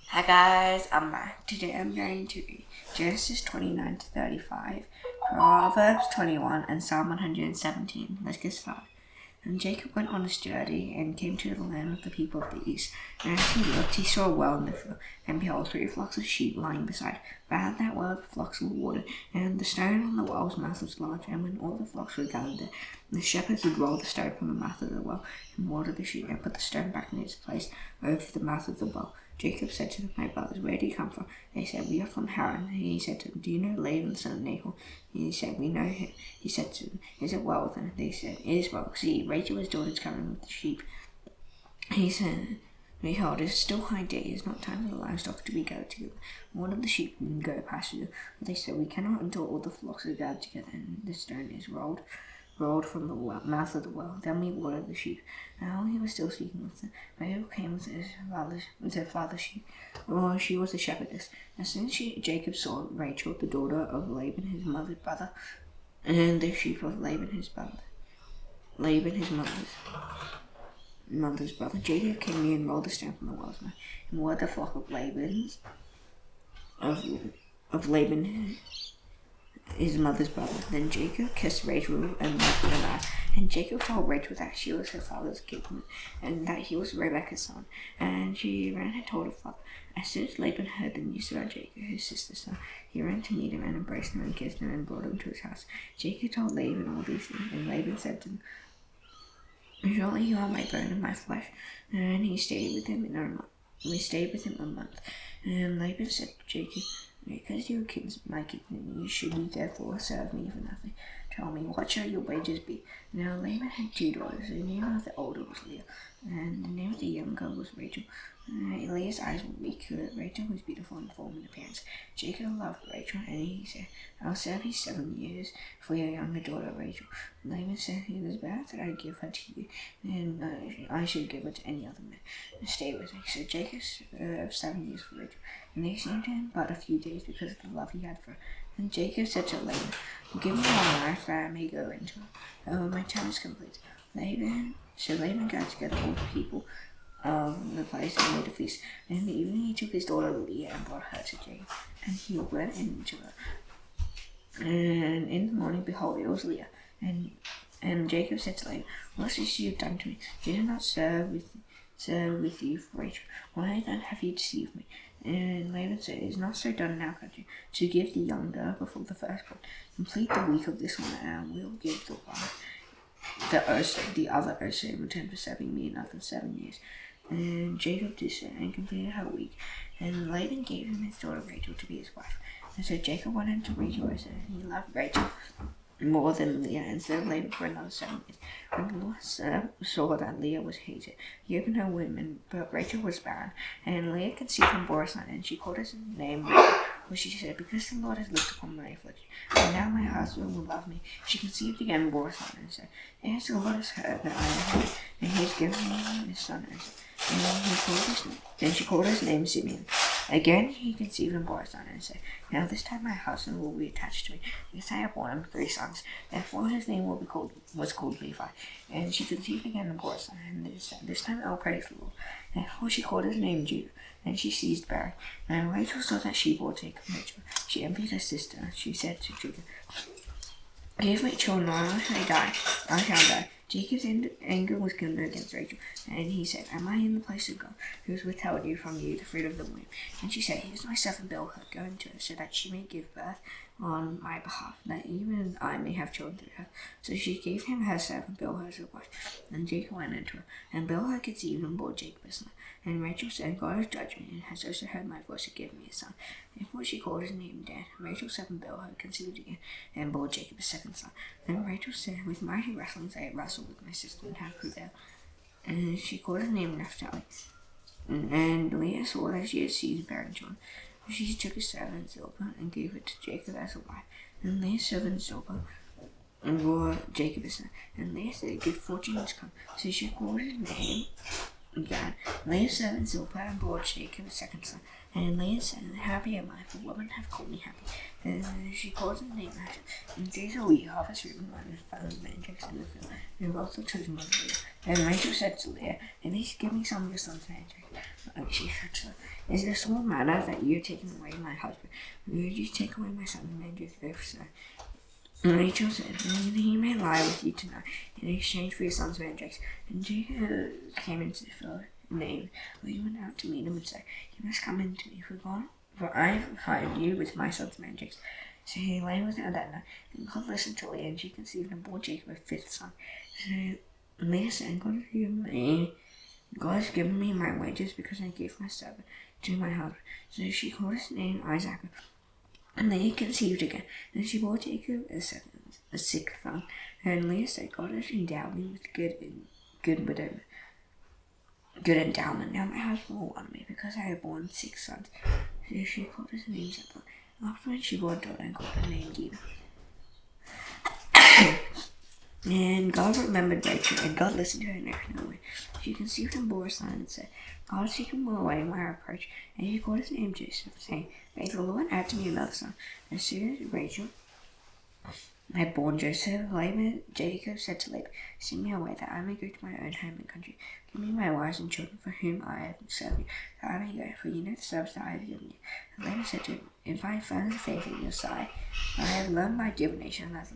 Hi guys, I'm back. Today I'm going to read Genesis 29 to 35, Proverbs 21, and Psalm 117. Let's get started. And Jacob went on his journey and came to the land of the people of the east. And as he looked, he saw a well in the field, and behold, 3 flocks of sheep lying beside. Behind that well the flocks were watered, and the stone on the well's mouth was large. And when all the flocks were gathered there, the shepherds would roll the stone from the mouth of the well and water the sheep, and put the stone back in its place over the mouth of the well. Jacob said to them, "My brothers, where do you come from?" They said, "We are from Haran." And he said to them, "Do you know Laban, son of Nahor?" He said, "We know him." He said to them, "Is it well then?" They said, "It is well. See, Rachel's daughter is coming with the sheep." He said, "Behold, it is still high day. It is not time for the livestock to be gathered together. One of the sheep can go pasture." But they said, "We cannot until all the flocks are gathered together, and the stone is rolled from the mouth of the well. Then we watered the sheep." Now he was still speaking with them, Rachel came with her father's sheep. Well, she was a shepherdess. As soon as Jacob saw Rachel, the daughter of Laban, his mother's brother, and the sheep of Laban, his mother's brother, Jacob came near and rolled the stone from the well's mouth, and watered the flock of Laban, his mother's brother. Then Jacob kissed Rachel and wept aloud. And Jacob told Rachel that she was her father's kinsman, and that he was Rebekah's son. And she ran and told her father. As soon as Laban heard the news about Jacob, his sister's son, he ran to meet him and embraced him and kissed him and brought him to his house. Jacob told Laban all these things, and Laban said to him, "Surely you are my bone and my flesh." And he stayed with him We stayed with him a month. And Laban said to Jacob, "Because you are my kinsman, you should therefore serve me for nothing. Tell me, what shall your wages be?" Now Laban had 2 daughters. The name of the older was Leah, and the name of the younger was Rachel. Leah's eyes were weak, but Rachel was beautiful in form and appearance. Jacob loved Rachel, and he said, "I'll serve you 7 years for your younger daughter Rachel." Laban said, "It is better that I give her to you than I should give her to any other man. Stay with me." So Jacob served 7 years for Rachel, and they seemed to him but a few days because of the love he had for her. And Jacob said to Laban, "Give me one wife that I may go into her. My term is complete." So Laban gathered together all the people of the place and made a feast. And in the evening he took his daughter Leah and brought her to Jacob, and he went into her. And in the morning, behold, it was Leah. And Jacob said to Laban, "What is you have done to me? Did I not serve with you for Rachel? Why then have you deceived me?" And Laban said, "It is not so done in our country to give the younger before the firstborn. Complete the week of this one, and we'll give the other also in return for serving me another 7 years." And Jacob did so and completed her week. And Laban gave him his daughter Rachel to be his wife. And so Jacob went in to rejoice, and he loved Rachel more than Leah, and served Laban for another 7 years. When the Lord saw that Leah was hated, he opened her womb, but Rachel was barren. And Leah conceived and bore a son, and she called his name Rachel, for she said, "Because the Lord has looked upon my affliction, and now my husband will love me." She conceived again and bore a son, and said, "Yes, the Lord has heard that I am hated, and he has given me his son." Then she called his name Simeon. Again he conceived and bore a son, and said, "Now this time my husband will be attached to me, because I have borne him 3 sons. Therefore his name was called Levi." And she conceived again and bore a son, and this time I will praise the Lord. Therefore she called his name Judah. Then she ceased bearing. And Rachel saw that she bore Jacob no children. She envied her sister. She said to Jacob, "Give me children, or I shall die." Jacob's anger was kindled against Rachel, and he said, "Am I in the place of God, who has withheld from you the fruit of the womb?" And she said, "Here's my servant Bilhah, go into her, so that she may give birth on my behalf, that even I may have children through her." So she gave him her servant Bilhah as a wife, and Jacob went into her. And Bilhah conceived and bore Jacob a son. And Rachel said, "God has judged me, and has also heard my voice and given me a son." Therefore she called his name Dan. Rachel's servant Bilhah conceived again, and bore Jacob a second son. Then Rachel said, "With mighty wrestlings I have wrestled with my sister, and have prevailed." And she called his name Naphtali. And Leah saw that she had ceased bearing children. She took his servant Zilpah and gave her to Jacob as a wife. And Leah's servant Zilpah bore Jacob a son. And Leah said, "Good fortune has come." So she called his name Gad. Leah's servant Zilpah and bore Jacob a second son. And Leah said, "Happy am I, for women have called me happy." And she called his name Asher. And days a week, harvest ribbon and found mandrake in the field. And both were chosen by Leah. And Rachel said to Leah, "At least give me some of your son's mandrake." And she said to her, "Is it a small matter that you have taken away my husband? Would you take away my son and made you so?" And Rachel said, "He may lie with you tonight in exchange for your son's mandrakes." And Jacob came into the field in the evening. He went out to meet him and said, "You must come in to me, for I have hired you with my son's mandrakes." So he lay with her that night, and God listened to Leah, and she conceived and bore Jacob a fifth son. So Leah said, God has given me my wages because I gave my servant to my husband. So she called his name Isaac. And Leah conceived again, and she bore Jacob a sixth son. And Leah said, God has endowed me with good endowment. Now my husband will want me because I have borne 6 sons. So she called his name Zebulun. Afterwards she bore a daughter and called her name Dinah. And God remembered Rachel, and God listened to her and opened her way. She conceived and bore a son and said, God has taken away my reproach. And she called his name Joseph, saying, May the Lord add to me another son. As soon as Rachel had born Joseph, Jacob said to Laban, Send me away, that I may go to my own home and country. Give me my wives and children for whom I have served you, that I may go, for you know the service that I have given you. And Laban said to him, If I find favor in your sight, I have learned by divination that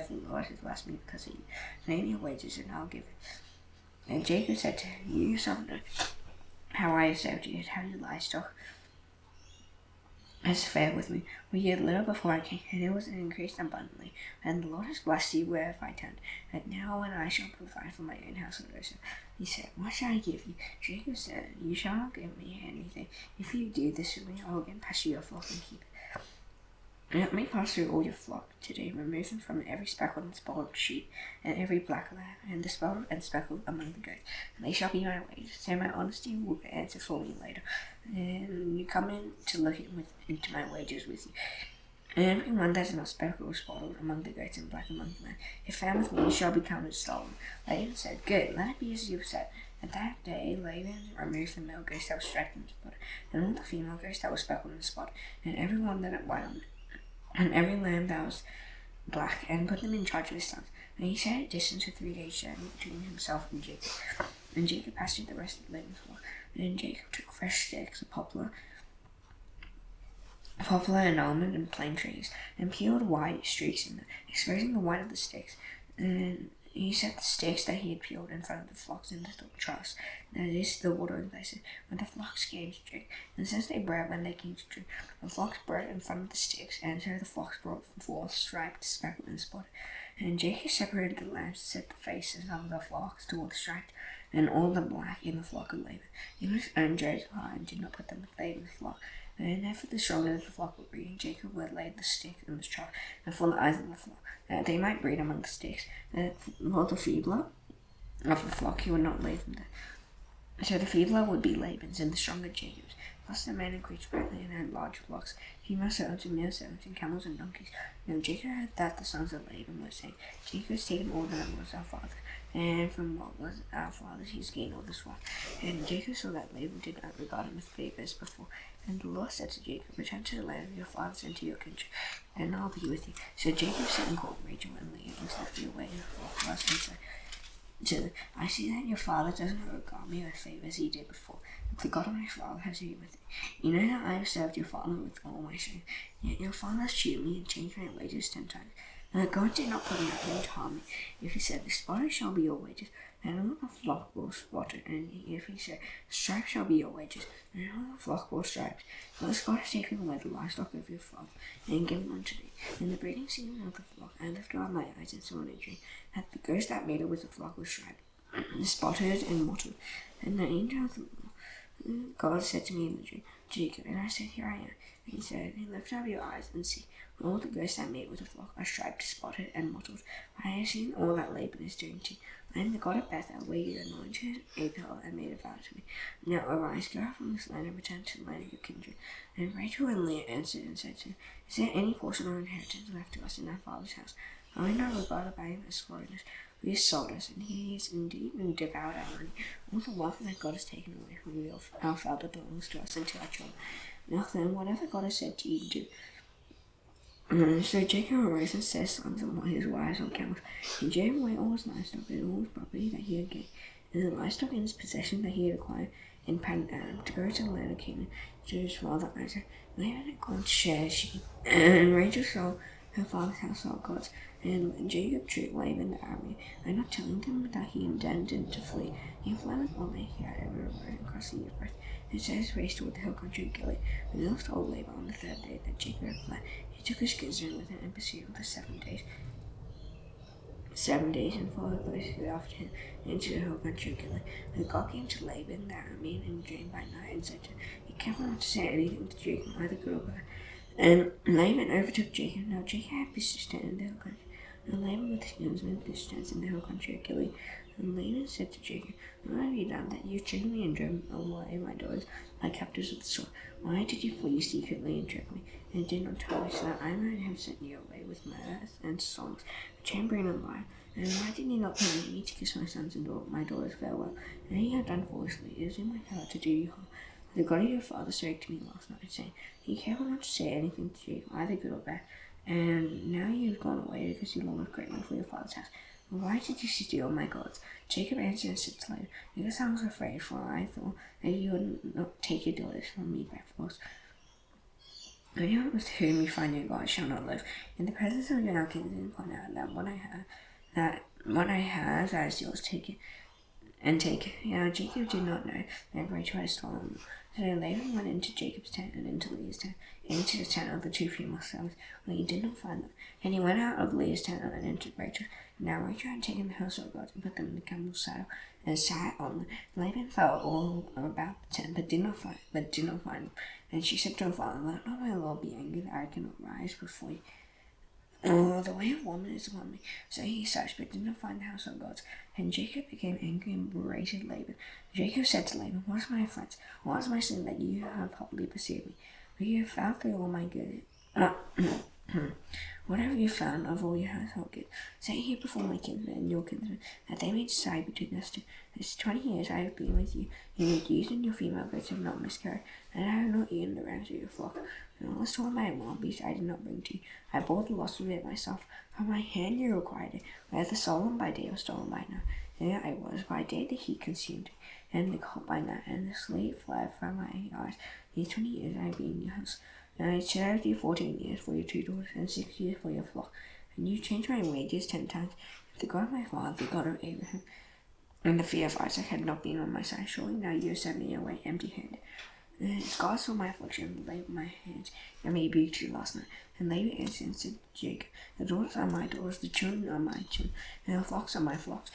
the Lord has blessed me because of you. Name your wages, and I'll give it. And Jacob said to him, You yourself know how I have served you, and how your livestock has fared with me. For you had little before I came, and it was increased abundantly. And the Lord has blessed you wherever I turned. And now when I shall provide for my own house and Joseph, he said, What shall I give you? Jacob said, You shall not give me anything. If you do this with me, I will again pasture your flock and keep it. Let me pass through all your flock today, removing from every speckled and spotted sheep, and every black lamb, and the spotted and speckled among the goats. And they shall be my wages. So my honesty will answer for me later. And you come in to look into my wages with you. And everyone that is not speckled or spotted among the goats and black among the men, if found with me, shall be counted stolen. Laban said, Good, let it be as you have said. At that day, Laban removed the male goats that was striped and spotted, and all the female goats that were speckled and spotted, and everyone that had white on it, and every lamb that was black, and put them in charge of his sons. And he set a distance of 3 days' journey between himself and Jacob. And Jacob pastured the rest of Laban's flock. And Jacob took fresh sticks of poplar and almond and plane trees, and peeled white streaks in them, exposing the white of the sticks. And he set the sticks that he had peeled in front of the flocks in the troughs, that is, the watering places, where the flocks came to drink. And since they bred when they came to drink, the flocks bred in front of the sticks, and so the flocks brought forth striped, speckled, and spotted. And Jacob separated the lambs and set the faces of the flocks toward the striped, and all the black in the flock of Laban. He was his own Joseph's heart, and did not put them with Laban's flock. And after the stronger of the flock were breeding, Jacob had laid the stick in the trough, and for the eyes of the flock, that they might breed among the sticks. And for the feebler of the flock, he would not leave them there. So the feebler would be Laban's, and the stronger Jacob's. Thus the men increased greatly and had large flocks, female servants and male servants, and camels and donkeys. Now Jacob heard that the sons of Laban were saying, Jacob has taken all that was our father, and from what was our father's he has gained all this wealth. And Jacob saw that Laban did not regard him with favor as before. And the Lord said to Jacob, Return to the land of your fathers and to your country, and I'll be with you. So Jacob sent and called Rachel and Leah and left you away in the flock for us and said to them, I see that your father doesn't regard me with favor as he did before. The God of my father has been with me. You know that I have served your father with all my strength. Yet your father has cheated me and changed my wages 10 times. And God did not put nothing to harm me. If he said, The spotted shall be your wages, and all the flock will spotted. And if he said, Striped shall be your wages, and all the flock will striped. Thus God has taken away the livestock of your father, and given unto me. In the breeding season of the flock, I lifted up my eyes and saw an dream, that the goats that made it with the flock were striped, spotted and mottled. And the angel of the God said to me in the dream, Jacob, and I said, Here I am. And he said, Lift up your eyes and see. All the goats that mate with the flock are striped, spotted, and mottled. I have seen all that Laban is doing to you. I am the God of Bethel, where you anointed Abel and made a vow to me. Now arise, go out from this land and return to the land of your kindred. And Rachel and Leah answered and said to him, Is there any portion or inheritance left to us in our father's house? Are we not regarded by him as foreigners? He has sold us, and he is indeed devoured our money. All the wealth that God has taken away from you, our father, belongs to us and to our children. Now then, whatever God has said to you, do. So Jacob arose and set his sons and his wives on camels. He drove away all his livestock and all his property that he had gained, and the livestock in his possession that he had acquired in Padan to go to the land of Canaan to his father Isaac. Laban had gone to share sheep, and Rachel saw her father's household gods, and Jacob treated Laban the Aramean, and not telling them that he intended to flee. He fled with all that he had ever rode across the Euphrates, and set his face toward the hill country of Gilead. When the Lord told Laban on the third day that Jacob had fled, he took his kinsman with him and pursued him for 7 days. 7 days and followed closely after him into the hill country of Gilead. And God came to Laban the Aramean in a dream by night and said to him, "Be careful not to say anything to Jacob, either good or bad." And Laban overtook Jacob. Now Jacob had pitched tent in the hill country, and Laban with his kinsmen pitched tents in the hill country of Gilead. And Laban said to Jacob, "What have you done that you have tricked me and driven away my daughters like captives with the sword? Why did you flee secretly and trick me, and did not tell me, so that I might have sent you away with mirth and songs, chambering and lyre? And why did you not permit me to kiss my sons and my daughters farewell? And you have done foolishly. It is in my power to do you harm. The God of your father spoke to me last night, saying, Be careful not to say anything to Jacob, either good or bad. And now you have gone away because you longed greatly for your father's house. Why did you steal my gods?" Jacob answered and said to Laban, "Because I was afraid, for I thought that you would not take your daughters from me by force. Anyone with whom you find your God shall not live. In the presence of your now kinsmen, point out that what I have, that is yours, take it. And take it." Now Jacob did not know that Rachel had stolen them. So Laban went into Jacob's tent and into Leah's tent, and into the tent of the 2 female servants, where he did not find them. And he went out of Leah's tent and entered Rachel's. Now Rachel had taken the household gods and put them in the camel's saddle and sat on them. Laban felt all about the tent, but did not find them. And she said to her father, "Let not my lord be angry that I cannot rise before you. The way of woman is upon me." So he searched, but did not find the household gods. And Jacob became angry and berated Laban. Jacob said to Laban, "What is my offense? What is my sin that you have hotly pursued me? For you have found through all my good. What have you found of all your household goods? Say here before my kinsmen and your kinsmen, that they may decide between us two. This 20 years I have been with you. You have used in your female goods have not miscarried, and I have not eaten the rams of your flock. And all the store of my wild beast I did not bring to you. I bore the loss of it myself. From my hand you required it, whether stolen by day or stolen by night. There I was. By day the heat consumed me, and the cold by night, and the sleep fled from my eyes. These 20 years I have been in your house. And I served you 14 years for your 2 daughters, and 6 years for your flock. And you changed my wages 10 times. If the God of my father, the God of Abraham, and the fear of Isaac had not been on my side, surely now you have sent me away empty-handed. And God saw my affliction and laid my hands, and made beauty last night. And Laban answered and said to Jacob, "The daughters are my daughters, the children are my children, and the flocks are my flocks.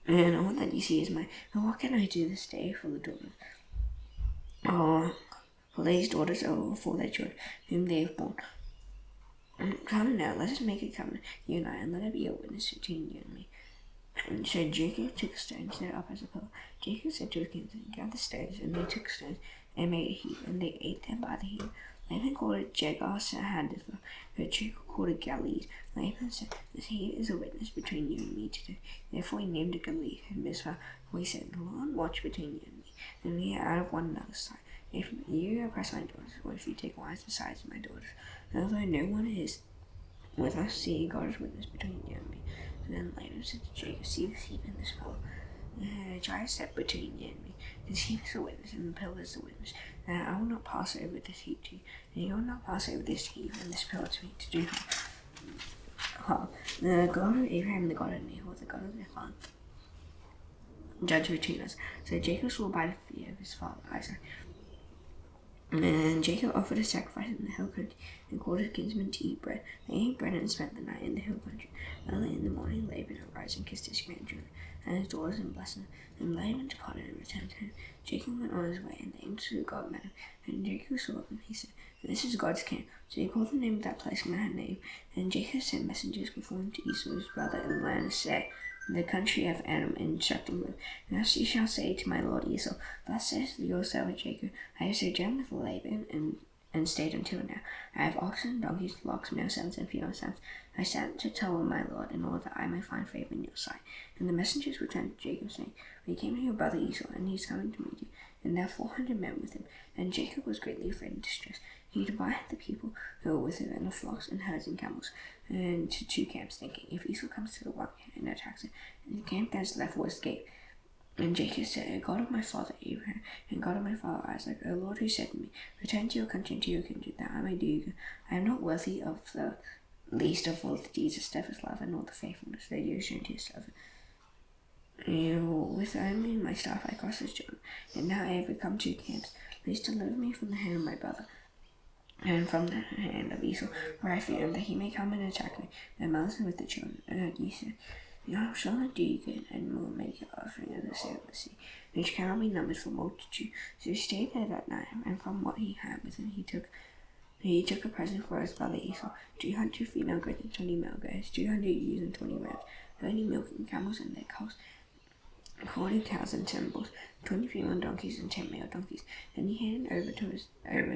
And all that you see is mine. And what can I do this day for the daughters? Or for these daughters, or for their children, whom they have borne? Come now, let us make a covenant, you and I, and let it be a witness between you and me." And so Jacob took a stone and set it up as a pillar. Jacob said to his kinsmen, "Gather stones," and they took stones and made a heap, and they ate them by the heap. Laban called it Jegar-Sahadutha, but Jacob called it Galeed. Laban said, "This heap is a witness between you and me today." Therefore he named it Galeed and Mizpah, for he said, "The Lord watch between you and me, and we are out of one another's sight. If you oppress my daughters, or if you take wives besides my daughters, although no one is with us, see, God is witness between you and me." And then Laban said to Jacob, "See this heap and this pillar, which I have set between you and me. This heap is a witness, and the pillar is a witness. And I will not pass over this heap to you, and you will not pass over this heap and this pillar to me to do harm. The God of Abraham and the God of Nahor, the God of their father, judge between us." So Jacob swore by the fear of his father Isaac. And Jacob offered a sacrifice in the hill country, and called his kinsmen to eat bread. They ate bread and spent the night in the hill country. Early in the morning Laban arose and kissed his grandchildren and his daughters and blessed them. And Laban departed and returned home. Jacob went on his way, and the angels of God met him. And Jacob saw them. He said, "This is God's camp." So he called the name of that place Mahanaim. And Jacob sent messengers before him to Esau his brother in the land of Seir, in the country of Edom, and instructing them, "Thus you shall say to my lord Esau, Thus says your servant Jacob, I have sojourned with Laban and stayed until now. I have oxen, donkeys, flocks, male sons, and female sons. I sent to tell my lord, in order that I may find favor in your sight." And the messengers returned to Jacob, saying, "We came to your brother Esau, and he is coming to meet you, and there are 400 men with him." And Jacob was greatly afraid and distressed. He divided the people who were with him, and the flocks and herds and camels, into 2 camps, thinking, "If Esau comes to the one camp and attacks it, and the camp that is left will escape. And Jacob said, God of my father Abraham, and God of my father Isaac, O Lord, who said to me, return to your country and to your kindred, that I may do you good. I am not worthy of the least of all the deeds of steadfast love and all the faithfulness that you have shown to your servant. With only my staff I crossed this Jordan, and now I have become 2 camps. Please deliver me from the hand of my brother, and from the hand of Esau, where I fear him, that he may come and attack me, my mothers with the children. And he said, I shall not do you good, and will make an offering of the sand of the sea, which cannot be numbered for multitude. So he stayed there that night, and from what he had with him he took a present for his brother Esau, 200 female goats and 20 male goats, 200 ewes and 20 rams, 30 milking camels and their cows, 40 cows and 10 bulls, 20 female donkeys and 10 male donkeys. Then he handed over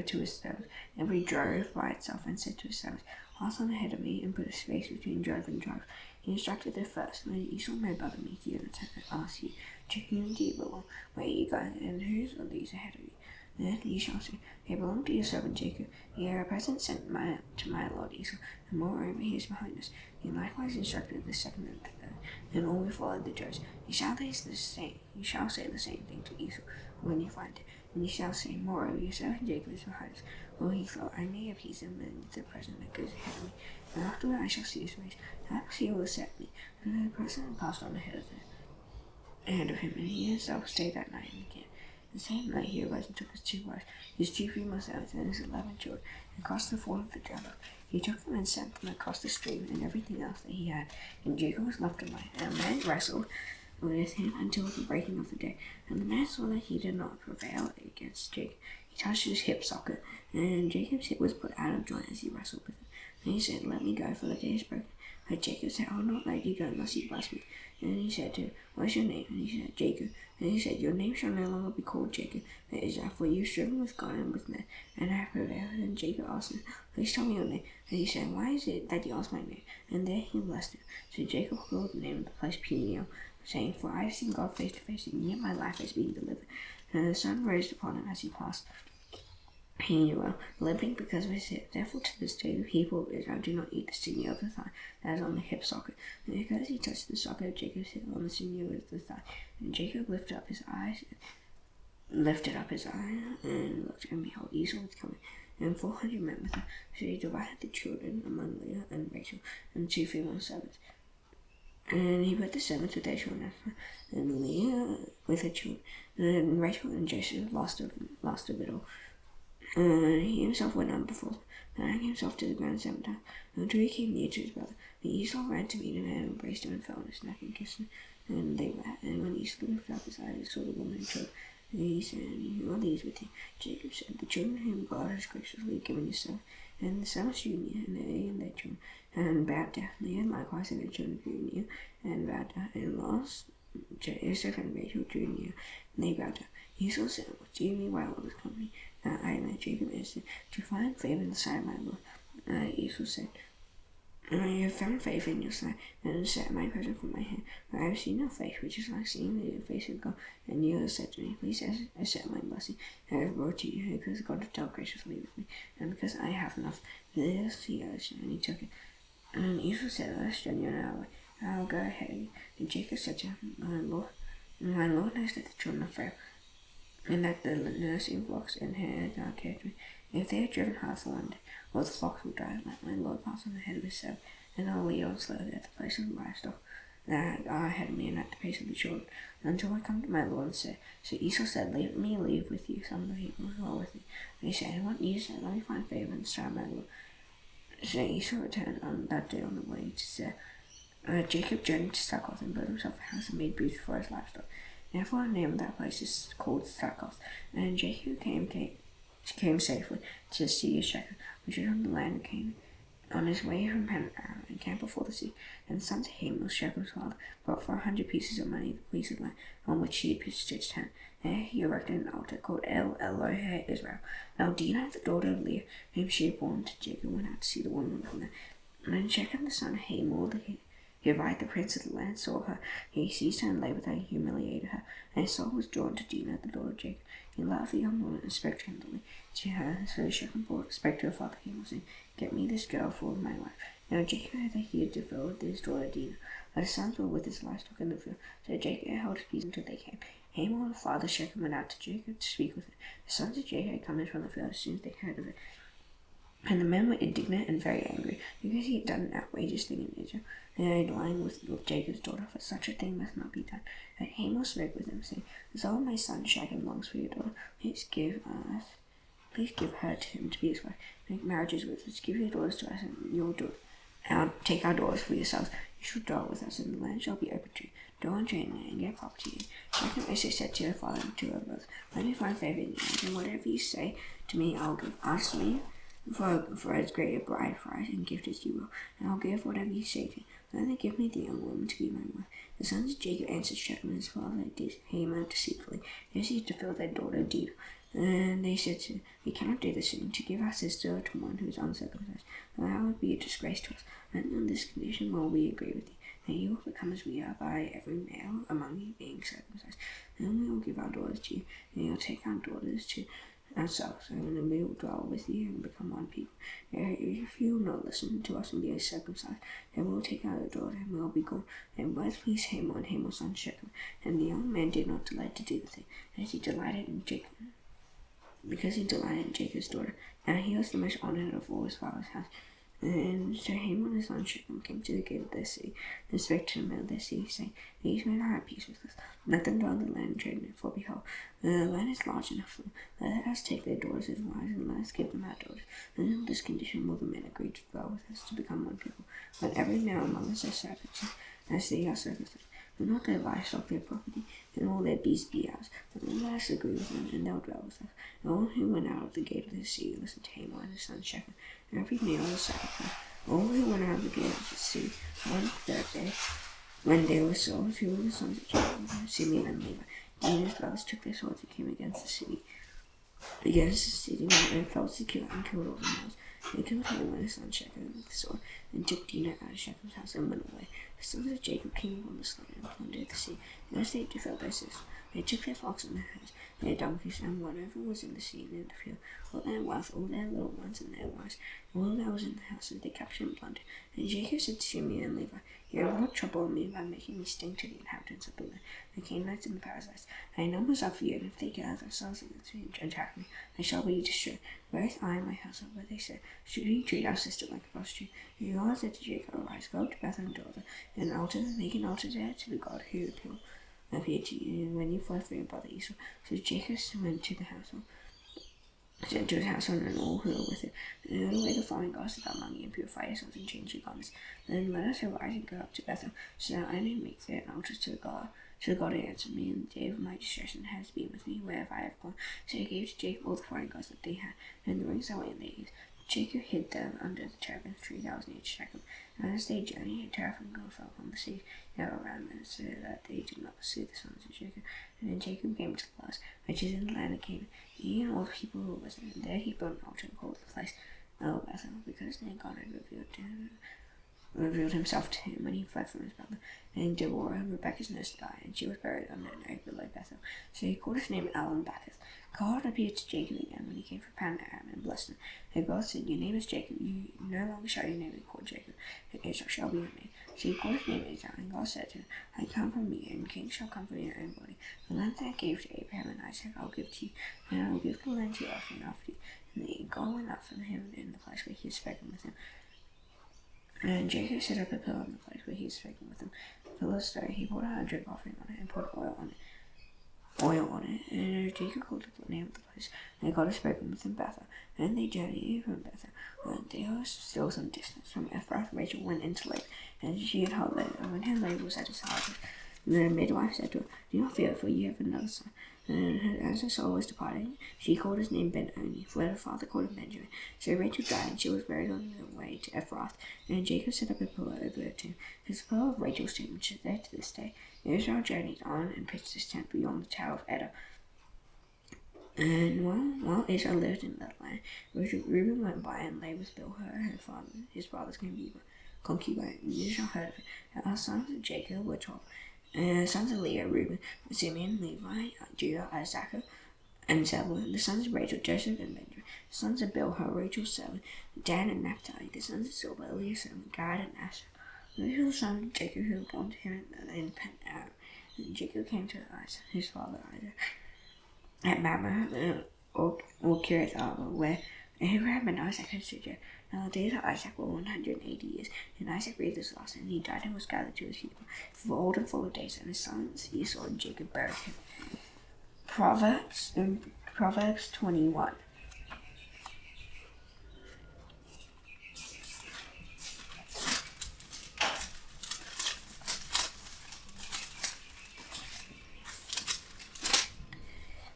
to his servants every drove by itself, and said to his servants, pass on ahead of me and put a space between drove and drove. He instructed the first, when Esau my brother meets you and asks you, to whom do you belong? Where are you going? And whose are these ahead of you? Then you shall say, they belong to your servant Jacob. He are a present sent to my lord Esau, and moreover he is behind us. He likewise instructed the second and the third, and all who followed the judge. You shall say the same thing to Esau when you find it. And you shall say, moreover, your servant Jacob is behind us. Well, he thought, I may appease him in the present that goes ahead of me, and afterward I shall see his ways. Perhaps he will accept me. So the president passed on ahead of him, and he himself stayed that night in the camp. The same night he arose and took his 2 wives, his 2 female servants, and his 11 children, and crossed the ford of the Jordan. He took them and sent them across the stream, and everything else that he had. And Jacob was left alone, and a man wrestled with him until the breaking of the day. And the man saw that he did not prevail against Jacob. He touched his hip socket, and Jacob's hip was put out of joint as he wrestled with him. And he said, let me go, for the day is broken. But Jacob said, I will not let you go unless you bless me. And he said to him, what's your name? And he said, Jacob. And he said, your name shall no longer be called Jacob, but Israel, for you have striven with God and with men, and have prevailed. And Jacob asked him, please tell me your name. And he said, why is it that you ask my name? And there he blessed him. So Jacob called the name of the place Peniel, saying, for I have seen God face to face, and yet my life has been delivered. And the sun rose upon him as he passed Peniel, limping because of his hip. Therefore to this day the people of Israel do not eat the sinew of the thigh that is on the hip socket. And because he touched the socket of Jacob's hip on the sinew of the thigh, and Jacob lifted up his eye, and looked, and behold, Esau was coming, and 400 men with him. So he divided the children among Leah and Rachel, and 2 female servants. And he put the servants with their children, and Leah with her children, and Rachel and Joseph lost of it all. He himself went on before them, throwing himself to the ground 7 times, until he came near to his brother. And Esau ran to meet him, and embraced him, and fell on his neck, and kissed him. And they wept. And when Esau lifted up his eyes, he saw the woman and children. And he said, who are these with you? Jacob said, the children whom God has graciously given his son. And the sons drew near, and they and their children, and bowed down. Leah likewise and their children drew near, and bowed down. And last, Joseph and Rachel drew near, and they bowed down. Esau said, what do you mean by all this company? I met Jacob answered, to find favor in the sight of my Lord. Esau said, I have found favor in your sight, and set my present from my hand. For I have seen your face, which is like seeing the face of God. And you have said to me, please accept my blessing that I have brought to you, because God has dealt graciously with me, and because I have enough. This he urged, and he took it. And Esau said, let us journey on our way. I will go ahead of you. And Jacob said to him, my Lord knows that the children of Pharaoh, and that the nursing flocks and herds are cared to me. If they are driven hard for one day, or the flocks will die, let my Lord pass on the head of his servant, and I will lead on slowly at the place of the livestock that are ahead of me, and at the pace of the children, until I come to my Lord and say. So Esau said, let me leave with you some of the people who are with me. And he said, what you said, let me find favor in the sight of my Lord. So Esau returned on that day on the way to Seir. Jacob journeyed to Succoth and built himself a house and made booths for his livestock. Therefore the name of that place is called Succoth. And Jacob came safely to the sea of Shechem, which is on the land of Canaan, on his way from Padan-aram, and camped before the sea. And the sons of Hamor, Shechem's father, brought for 100 pieces of money the piece of land on which he had pitched his tent. There he erected an altar called El Elohe Israel. Now Dinah, the daughter of Leah, whom she had born to Jacob, went out to see the woman from there. And then Shechem, the son of Hamor, the Hivite, the prince of the land, saw her. He seized her and lay with her and humiliated her. And his soul was drawn to Dinah, the daughter of Jacob. He loved the young woman and spoke tenderly to her. So Shechem spake to her father Hamor, saying, get me this girl for my wife. Now Jacob had a huge to fill with his daughter Dinah, but his sons were with his livestock in the field. So Jacob held his peace until they came. Hamor, the father Shechem, went out to Jacob to speak with him. The sons of Jacob had come in from the field as soon as they heard of it. And the men were indignant and very angry, because he had done an outrageous thing in Israel. They had lying with Jacob's daughter, for such a thing must not be done. And Hamor spoke with him, saying, "As all my son Shechem longs for your daughter, please give her to him to be his wife. Make marriages with us. Give your daughters to us, and your daughter. Take our daughters for yourselves. You shall dwell with us, and the land shall be open to you. Dwell and train and get property." Shechem also said to her father and to her brothers, "Let me find favor in your eyes, and whatever you say to me, I'll give. Ask me for as great a bride price and gift as you will, and I'll give whatever you say to me. Only give me the young woman to be my wife." The sons of Jacob answered Shechem and his father did Hamor deceitfully. They seized to fill their daughter Dinah. And they said to him, "We cannot do this thing, to give our sister to one who is uncircumcised, for that would be a disgrace to us. And on this condition will we agree with you, that you will become as we are by every male among you being circumcised. Then we will give our daughters to you, and you will take our daughters to ourselves, and then we will dwell with you and become one people. If you will not listen to us and be circumcised, then we will take our daughter and we will be gone." And words pleased Hamor and Hamor's son Shechem, and the young man did not delay to do the thing, as he delighted in Jacob. Because he delighted in Jacob's daughter. Now he was the most honored of all his father's house. And so Hamor and his son Shechem came to the gate of their city, and spoke to the men of their city, saying, "These men are at peace with us. Let them dwell in the land and trade in it, for behold, the land is large enough for them. Let us take their daughters as wives, and let us give them our daughters. And on this condition will the men agree to dwell with us, to become one people. But every male among us is circumcised, as they are circumcised. And not their livestock, their property, and all their beasts be ours. But then let us agree with them, and they'll dwell with us." And all who went out of the gate of the city listened to Hamor and his son Shechem, and every male was circumcised. All who went out of the gate of the city on the third day, when they were sold, two of the sons of Jacob, Simeon and Levi, Dinah's brothers, took their swords and came against the city, and fell secure and killed all the males. They killed Hamor and his son Shechem with the sword, and took Dinah out of Shechem's house and went away. The sons of Jacob came upon the slaughter and plundered the sea, and as they defiled their cities, they took their flocks and their herds, their donkeys, and whatever was in the sea and in the field, all their wealth, all their little ones and their wives, and all that was in the house, and they captured and plundered. And Jacob said to Simeon and Levi, "You have not troubled me by making me stink to the inhabitants of the land, the Canaanites and the Perizzites. I know myself for you, and if they gather themselves against me and attack me, they shall be destroyed. Both I and my household." But they said, "Should we treat our sister like a prostitute?" And God said to Jacob, "Arise, go up to Bethel and dwell there, make an altar there to the God who appeared to you when you fled from your brother Esau." So Jacob went to the household, to his household and all who were with it, and put away the foreign gods that are among you, and purify yourselves and change your garments. Then let us arise and go up to Bethel, so that I may make there an altar to the God who answered me in the day of my distress, and has been with me wherever I have gone. So he gave to Jacob all the foreign gods that they had, and the rings that were in their ears. Jacob hid them under the terebinth tree that was near Shechem. And as they journeyed, a terrifying God fell upon the sea around them, so that they did not pursue the sons of Jacob. And then Jacob came to the last, which is in the land of Canaan. He and all the people who were with him, and there he built an altar and called the place El Bethel, because then God had revealed himself to him when he fled from his brother. And Deborah, Rebekah's nurse, died, and she was buried under an oak below Bethel. So he called his name El-Bethel. God appeared to Jacob again when he came from Padan-aram and blessed him. And God said, "Your name is Jacob. You no longer shall your name be called Jacob, and Israel shall be your name." So he called his name Israel, and God said to him, "I come from you, and kings shall come from your own body. The land that I gave to Abraham and Isaac I'll give to you, and I will give the land to your offspring after you." And God went up from him in the place where he had spoken with him. And Jacob set up a pillar in the place where he had spoken with him. The pillar of stone, he poured out a drink offering on it, and poured oil on it. And Jacob called the name of the place, and God had spoken with him Bethel. And they journeyed from Bethel, and they were still some distance from Ephrath. Rachel went into labor, and she had hard labor. And when her labor was at its hardest, the midwife said to her, "Do not fear, for you have another son." And as her soul was departing, she called his name Ben-Oni, for her father called him Benjamin. So Rachel died, and she was buried on the way to Ephrath. And Jacob set up a pillar over her tomb. His pillar of Rachel's tomb, which is there to this day. Israel journeyed on and pitched his tent beyond the Tower of Edom. And while Israel lived in that land, Reuben went by and lay with Bilhah, his father's concubine. And Israel heard of it. And our sons of Jacob were 12. Sons of Leah, Reuben, Simeon, Levi, Judah, Issachar, and Zebulun. The sons of Rachel, Joseph and Benjamin. The sons of Bilhah, Rachel, 7. Dan and Naphtali. The sons of Silva, Elias, and Gad and Asher. These are the sons of Jacob who were born to him in Pen-aram. And Jacob came to Isaac, his father Isaac, at Mamre, or Kiriath Arba, where Abraham and Isaac had sojourned. Now the days of Isaac were 180 years, and Isaac breathed his last, and he died and was gathered to his people. For old and full of days, and his sons Esau and Jacob buried him. Proverbs 21.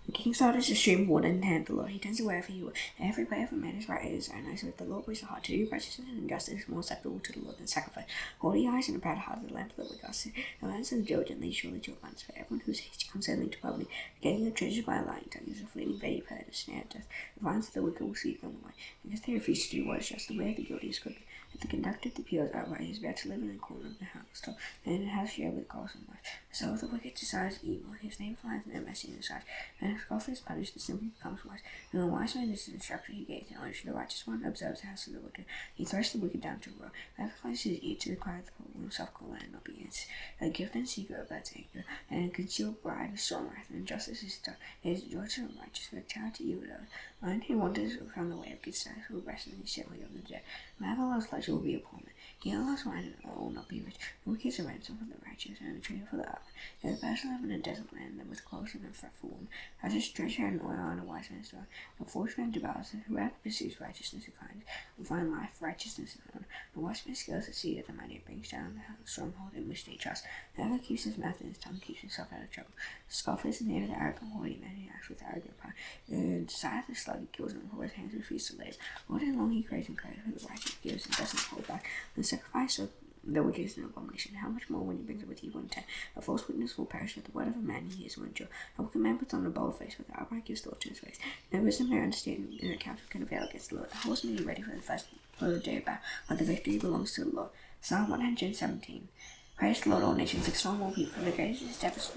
The king's heart is a stream of water in the hand of the Lord. He turns it wherever he will. Every way of a man is right in his own eyes. With the Lord weighs the heart. To do righteousness and justice is more acceptable to the Lord than sacrifice. Haughty eyes and a proud heart are the lamp of the wicked. The lands of the diligent lead surely to abundance. For everyone who is hasty comes only to poverty. Getting the treasure by a lying tongue is a fleeting vain bird, a snare of death. The violence of the wicked will sweep them away, because they refuse to do what is just. The way of the guilty is crooked. If the conduct of the pure is outright, he is better to live in the corner of the house, and it has share with quarrelsome life. The soul of the wicked desires evil. His name finds no mercy in his eyes. And if scoffers is punished, the simple becomes wise. And the wise man is instruction he gains knowledge. The righteous one observes the house of the wicked. He throws the wicked down to a row. Whoever finds his ear to the cry of the poor will himself call and not be answered. A gift and secret of God's anger, and a concealed bride of strong wrath, and justice is done. It is joy to the righteous, but terror to evil doers. One who wanders from the way of good status will rest in the assembly of the dead. Man that loves pleasure will be a poor man. He that loves wine will not be rich. The wicked is a ransom for the righteous, and a treasure for the upright. There is better to live in a desert land than with close and fretful woman. As a treasure and oil on a wise man's door. A foolish man devours it. Whoever pursues righteousness and kindness will find life, righteousness, and honor. The wise man scales the seed of the mighty and brings down the stronghold in which they trust. Whoever keeps his mouth and his tongue keeps himself out of trouble. The scoffer is the name of the arrogant, haughty man who acts with arrogant pride. The desire of the sluggard kills him, for his hands refuse to labor. All day long he craves and craves, for the righteous gives and doesn't hold back. The sacrifice of the wicked is an abomination. How much more when he brings it with evil intent? A false witness will perish, with the word of a man he is will endure. A wicked man puts on a bold face, but the upright gives thought to his ways. No wisdom or understanding in a counsel can avail against the Lord. A horseman is ready for the day of battle, but the victory belongs to the Lord. Psalm 117. Praise the Lord, all nations, extol all people, for the greatest is steadfast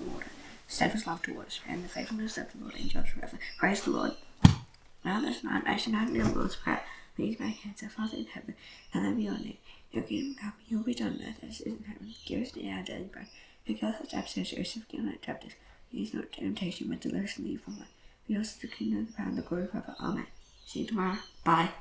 love toward us, and the faithfulness of the Lord endures forever. Praise the Lord. Now there's not, I should not know the Lord's prayer. Please my hands, our Father in heaven, and let me your name. Your kingdom come, your will be done on earth as it is in heaven. Give us today our daily bread. Forgive us our sins, or forgive our debtors. Lead us not to temptation, but deliver us from the evil one. For yours is the kingdom, the power, and the glory forever. Amen. See you tomorrow. Bye.